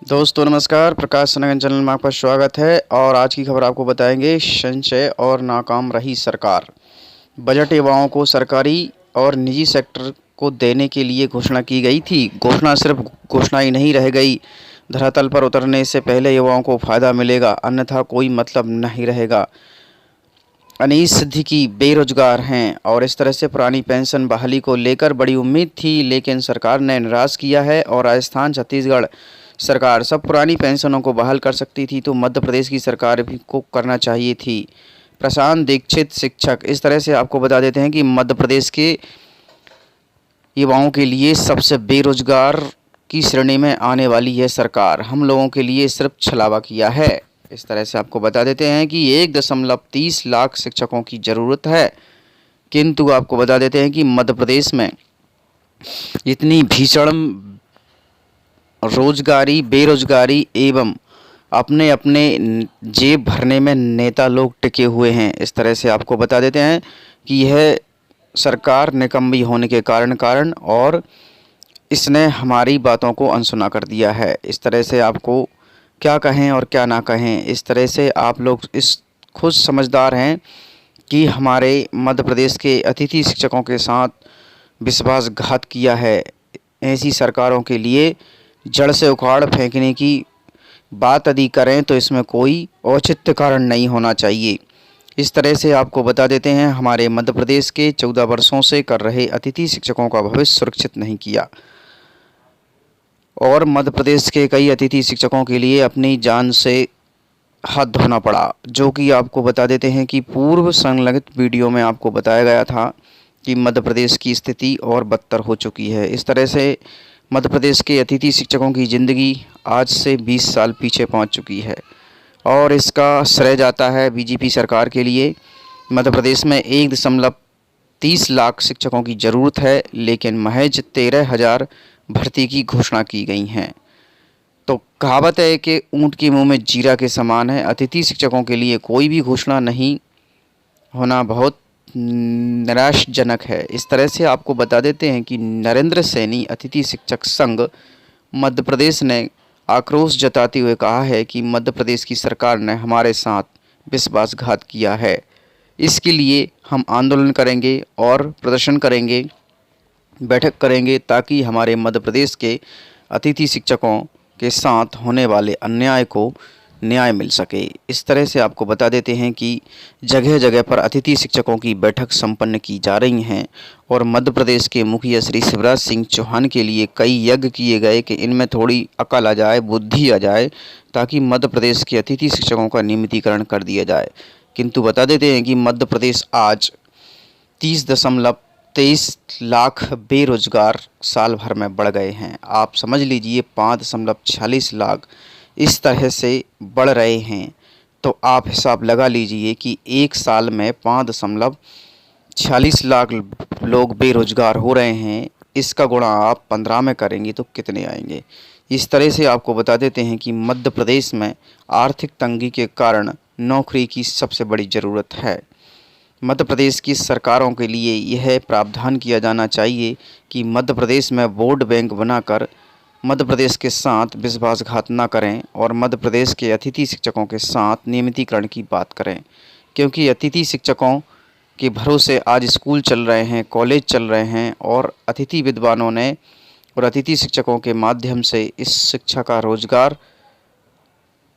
दोस्तों नमस्कार, प्रकाश सनातन चैनल में आपका स्वागत है। और आज की खबर आपको बताएंगे, संशय और नाकाम रही सरकार। बजट युवाओं को सरकारी और निजी सेक्टर को देने के लिए घोषणा की गई थी। घोषणा सिर्फ घोषणा ही नहीं रह गई, धरातल पर उतरने से पहले युवाओं को फ़ायदा मिलेगा, अन्यथा कोई मतलब नहीं रहेगा। अनीस सिद्दीकी बेरोजगार हैं और इस तरह से पुरानी पेंशन बहाली को लेकर बड़ी उम्मीद थी, लेकिन सरकार ने निराश किया है। और राजस्थान, छत्तीसगढ़ सरकार सब पुरानी पेंशनों को बहाल कर सकती थी, तो मध्य प्रदेश की सरकार भी को करना चाहिए थी। प्रशांत दीक्षित शिक्षक, इस तरह से आपको बता देते हैं कि मध्य प्रदेश के युवाओं के लिए सबसे बेरोजगार की श्रेणी में आने वाली है सरकार। हम लोगों के लिए सिर्फ छलावा किया है। इस तरह से आपको बता देते हैं कि 1.30 लाख शिक्षकों की ज़रूरत है, किंतु आपको बता देते हैं कि मध्य प्रदेश में इतनी भीषण रोजगारी, बेरोजगारी एवं अपने अपने जेब भरने में नेता लोग टिके हुए हैं। इस तरह से आपको बता देते हैं कि यह सरकार निकम्मी होने के कारण और इसने हमारी बातों को अनसुना कर दिया है। इस तरह से आपको क्या कहें और क्या ना कहें, इस तरह से आप लोग इस खुद समझदार हैं कि हमारे मध्य प्रदेश के अतिथि शिक्षकों के साथ विश्वासघात किया है। ऐसी सरकारों के लिए जड़ से उखाड़ फेंकने की बात यदि करें तो इसमें कोई औचित्य कारण नहीं होना चाहिए। इस तरह से आपको बता देते हैं, हमारे मध्य प्रदेश के 14 वर्षों से कर रहे अतिथि शिक्षकों का भविष्य सुरक्षित नहीं किया और मध्य प्रदेश के कई अतिथि शिक्षकों के लिए अपनी जान से हाथ धोना पड़ा, जो कि आपको बता देते हैं कि पूर्व संलग्नित वीडियो में आपको बताया गया था कि मध्य प्रदेश की स्थिति और बदतर हो चुकी है। इस तरह से मध्य प्रदेश के अतिथि शिक्षकों की ज़िंदगी आज से 20 साल पीछे पहुंच चुकी है और इसका श्रेय जाता है बीजेपी सरकार के लिए। मध्य प्रदेश में 1.30 लाख शिक्षकों की ज़रूरत है, लेकिन महज 13,000 भर्ती की घोषणा की गई हैं। तो कहावत है कि ऊँट के मुंह में जीरा के समान है। अतिथि शिक्षकों के लिए कोई भी घोषणा नहीं होना बहुत निराशाजनक है। इस तरह से आपको बता देते हैं कि नरेंद्र सैनी अतिथि शिक्षक संघ मध्य प्रदेश ने आक्रोश जताते हुए कहा है कि मध्य प्रदेश की सरकार ने हमारे साथ विश्वासघात किया है। इसके लिए हम आंदोलन करेंगे और प्रदर्शन करेंगे, बैठक करेंगे, ताकि हमारे मध्य प्रदेश के अतिथि शिक्षकों के साथ होने वाले अन्याय को न्याय मिल सके। इस तरह से आपको बता देते हैं कि जगह जगह पर अतिथि शिक्षकों की बैठक संपन्न की जा रही हैं और मध्य प्रदेश के मुखिया श्री शिवराज सिंह चौहान के लिए कई यज्ञ किए गए कि इनमें थोड़ी अकल आ जाए, बुद्धि आ जाए, ताकि मध्य प्रदेश के अतिथि शिक्षकों का नियमितीकरण कर दिया जाए। किंतु बता देते हैं कि मध्य प्रदेश आज 30.23 लाख बेरोजगार साल भर में बढ़ गए हैं। आप समझ लीजिए 5.46 लाख इस तरह से बढ़ रहे हैं, तो आप हिसाब लगा लीजिए कि एक साल में 5.46 लाख लोग बेरोजगार हो रहे हैं। इसका गुणा आप 15 में करेंगे तो कितने आएंगे। इस तरह से आपको बता देते हैं कि मध्य प्रदेश में आर्थिक तंगी के कारण नौकरी की सबसे बड़ी ज़रूरत है। मध्य प्रदेश की सरकारों के लिए यह प्रावधान किया जाना चाहिए कि मध्य प्रदेश में वोट बैंक बनाकर मध्य प्रदेश के साथ विश्वासघात न करें और मध्य प्रदेश के अतिथि शिक्षकों के साथ नियमितीकरण की बात करें, क्योंकि अतिथि शिक्षकों के भरोसे आज स्कूल चल रहे हैं, कॉलेज चल रहे हैं और अतिथि विद्वानों ने और अतिथि शिक्षकों के माध्यम से इस शिक्षा का रोजगार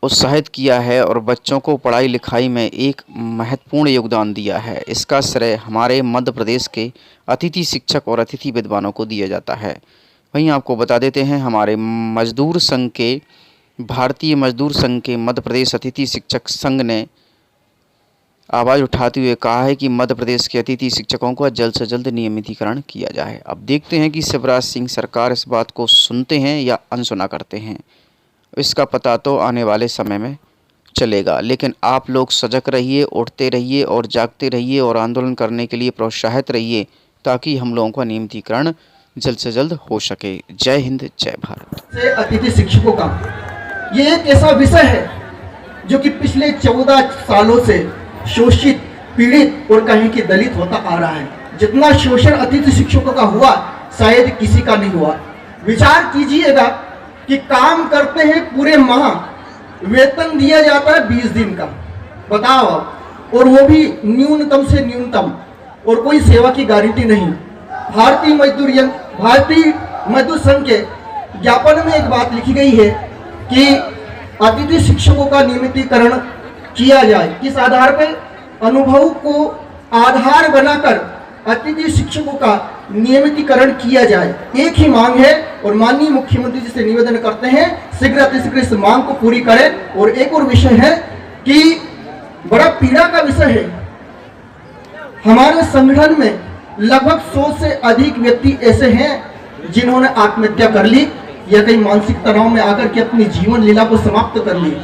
उत्साहित किया है और बच्चों को पढ़ाई लिखाई में एक महत्वपूर्ण योगदान दिया है। इसका श्रेय हमारे मध्य प्रदेश के अतिथि शिक्षक और अतिथि विद्वानों को दिया जाता है। वहीं आपको बता देते हैं, हमारे मजदूर संघ के भारतीय मजदूर संघ के मध्य प्रदेश अतिथि शिक्षक संघ ने आवाज़ उठाते हुए कहा है कि मध्य प्रदेश के अतिथि शिक्षकों का जल्द से जल्द नियमितीकरण किया जाए। अब देखते हैं कि शिवराज सिंह सरकार इस बात को सुनते हैं या अनसुना करते हैं। इसका पता तो आने वाले समय में चलेगा, लेकिन आप लोग सजग रहिए, उठते रहिए और जागते रहिए और आंदोलन करने के लिए प्रोत्साहित रहिए, ताकि हम लोगों का नियमितीकरण जल्द से जल्द हो सके। जय हिंद, जय भारत। से अतिथि शिक्षकों का ये एक ऐसा विषय है जो कि पिछले 14 सालों से शोषित, पीड़ित और कहीं कि दलित होता आ रहा है। जितना शोषण अतिथि शिक्षकों का हुआ शायद किसी का नहीं हुआ। विचार कीजिएगा कि काम करते हैं पूरे माह, वेतन दिया जाता है 20 दिन का, बताओ, और वो भी न्यूनतम से न्यूनतम, और कोई सेवा की गारंटी नहीं। भारतीय मजदूर संघ के ज्ञापन में एक बात लिखी गई है कि अतिथि शिक्षकों का नियमितीकरण किया जाए। किस आधार पर? अनुभव को आधार बनाकर अतिथि शिक्षकों का नियमितीकरण किया जाए, एक ही मांग है। और माननीय मुख्यमंत्री जी से निवेदन करते हैं शीघ्र अतिशीघ्र इस मांग को पूरी करें। और एक और विषय है कि बड़ा पीड़ा का विषय है, हमारे संगठन में लगभग 100 से अधिक व्यक्ति ऐसे हैं जिन्होंने आत्महत्या कर ली या कहीं मानसिक तनाव में आकर के अपनी जीवन लीला को समाप्त कर ली।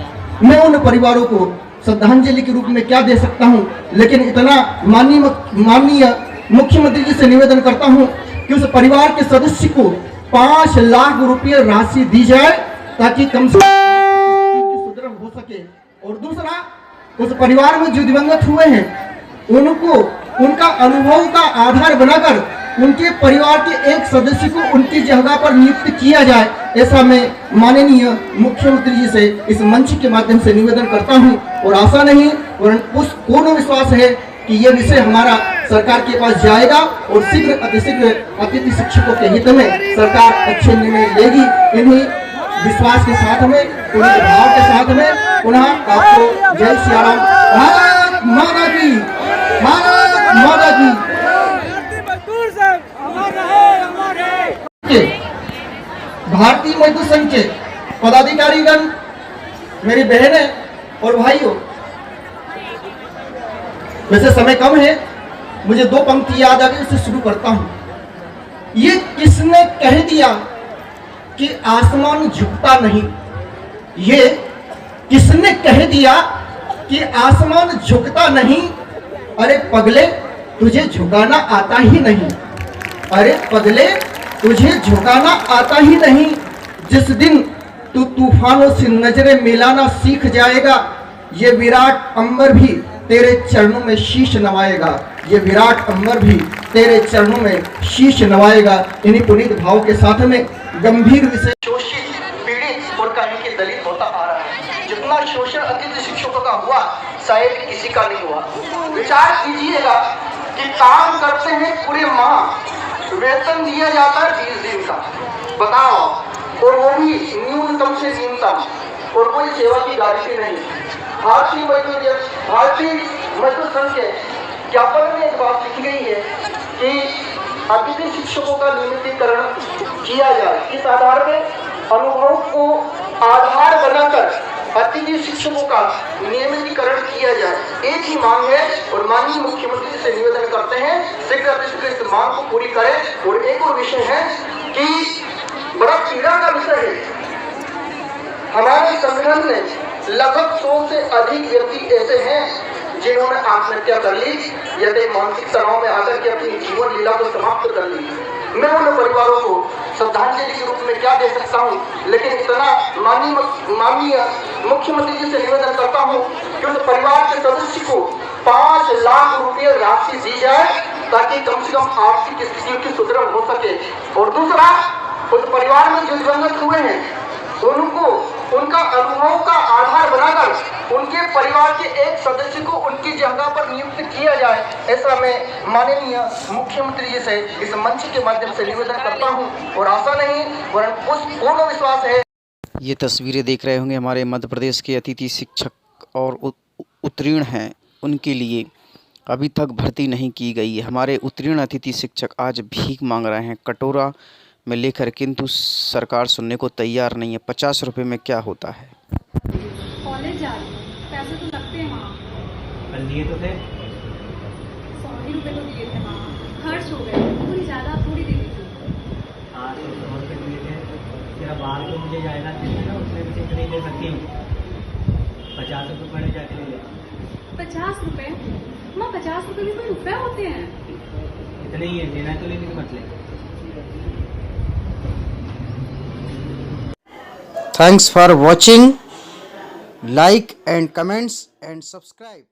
मैं उन परिवारों को श्रद्धांजलि के रूप में क्या दे सकता हूं, लेकिन इतना माननीय मुख्यमंत्री जी से निवेदन करता हूं कि उस परिवार के सदस्य को 5 लाख रुपये राशि दी जाए ताकि कम से कम सुदृढ़ हो सके। और दूसरा, उस परिवार में जो दिवंगत हुए हैं उनको उनका अनुभव का आधार बनाकर उनके परिवार के एक सदस्य को उनकी जगह पर नियुक्त किया जाए, ऐसा मैं माननीय मुख्यमंत्री जी से इस मंच के माध्यम से निवेदन करता हूं। और आशा नहीं वरन पूर्ण विश्वास है कि यह विषय हमारा सरकार के पास जाएगा और शीघ्र अतिशीघ्र अतिथि शिक्षकों के हित में सरकार अच्छे निर्णय लेगी। इन्हीं विश्वास के साथ में, उन्हीं भाव के साथ में पुनः आपको जय सिया राम। भारत माता की, भारत माता की। भारतीय मजदूर संघ के पदाधिकारीगण, मेरी बहनें और भाइयों, वैसे समय कम है, मुझे 2 पंक्ति याद आ गई, उससे शुरू करता हूं। ये किसने कह दिया कि आसमान झुकता नहीं? ये किसने कह दिया कि आसमान झुकता नहीं? अरे पगले, तुझे झुकाना आता ही नहीं। अरे पगले, तुझे झुकाना आता ही नहीं। जिस दिन तू तूफानों से नजरें मिलाना सीख जाएगा, ये विराट अंबर भी तेरे चरणों में शीश नवाएगा। ये विराट अंबर भी तेरे चरणों में शीश नवाएगा। इन्हीं पुनीत भाव के साथ में गंभीर विषय शोषित, पीड़ित और कहीं के दलित होता आ रहा है। जितना शोषण अतिथि शिक्षकों का हुआ शायद किसी का नहीं हुआ। विचार कीजिएगा कि काम करते हैं पूरे माह, वेतन दिया जाता है 20 दिन का, बताओ, और वो भी न्यूनतम से न्यूनतम, और कोई सेवा की गारंटी नहीं। भारतीय मजदूर संघ के ज्ञापन में एक बात लिखी गई है कि अतिथि शिक्षकों का नियमितीकरण किया जाए। इस आधार पर अनुभव को आधार बनाकर अतिथि शिक्षकों का नियमितीकरण किया जाए, एक ही मांग है। और माननीय मुख्यमंत्री से निवेदन करते हैं शीघ्र अतिशीघ्र इस मांग को पूरी करें। और एक और विषय है कि बड़ा पीड़ा का विषय है, हमारे संगठन में लगभग 100 से अधिक व्यक्ति ऐसे हैं जिन्होंने आत्महत्या कर ली या मानसिक तनाव में आकर के अपनी जीवन लीला को समाप्त कर ली। मैं उन परिवारों को श्रद्धांजलि के रूप में क्या दे सकता हूं, लेकिन इतना माननीय मुख्यमंत्री जी से निवेदन करता हूं कि उस परिवार के सदस्य को 5 लाख रुपये राशि दी जाए ताकि कम से कम आर्थिक स्थिति की सुदृढ़ हो सके। और दूसरा, उस परिवार में जो दिवंगत हुए हैं उनको उनका अनुभव का आधार बनाकर उनके परिवार के एक सदस्य को उनकी जगह पर नियुक्त किया जाए, ऐसा मैं माननीय मुख्यमंत्री जी से इस मंच के माध्यम से निवेदन करता हूं। और आशा नहीं वरन पूर्ण विश्वास है। ये तस्वीरें देख रहे होंगे हमारे मध्य प्रदेश के अतिथि शिक्षक और उत्तीर्ण हैं, उनके लिए अभी तक भर्ती नहीं की गई है। हमारे उत्तीर्ण अतिथि शिक्षक आज भीख मांग रहे हैं कटोरा में लेकर, किंतु सरकार सुनने को तैयार नहीं है। 50 रुपये में क्या होता है? कॉलेज जा रही हूँ, पैसे तो लगते हैं वहाँ। कल दिए तो थे 100 रुपये तो दिए थे वहाँ, खर्च हो गए, थोड़ी ज़्यादा थोड़ी दे दीजिए। 100 रुपये दिए थे, तेरा बाहर को मुझे जाएगा ना, उसमें भी से नहीं ले सकती हूँ। 50 रुपये पड़े जाके ले ले। 50 रुपये? माँ 50 रुपये भी कोई रुपये होते हैं? इतने ही है, देना तो लेने के मतलब। Thanks for watching. Like and comments and subscribe.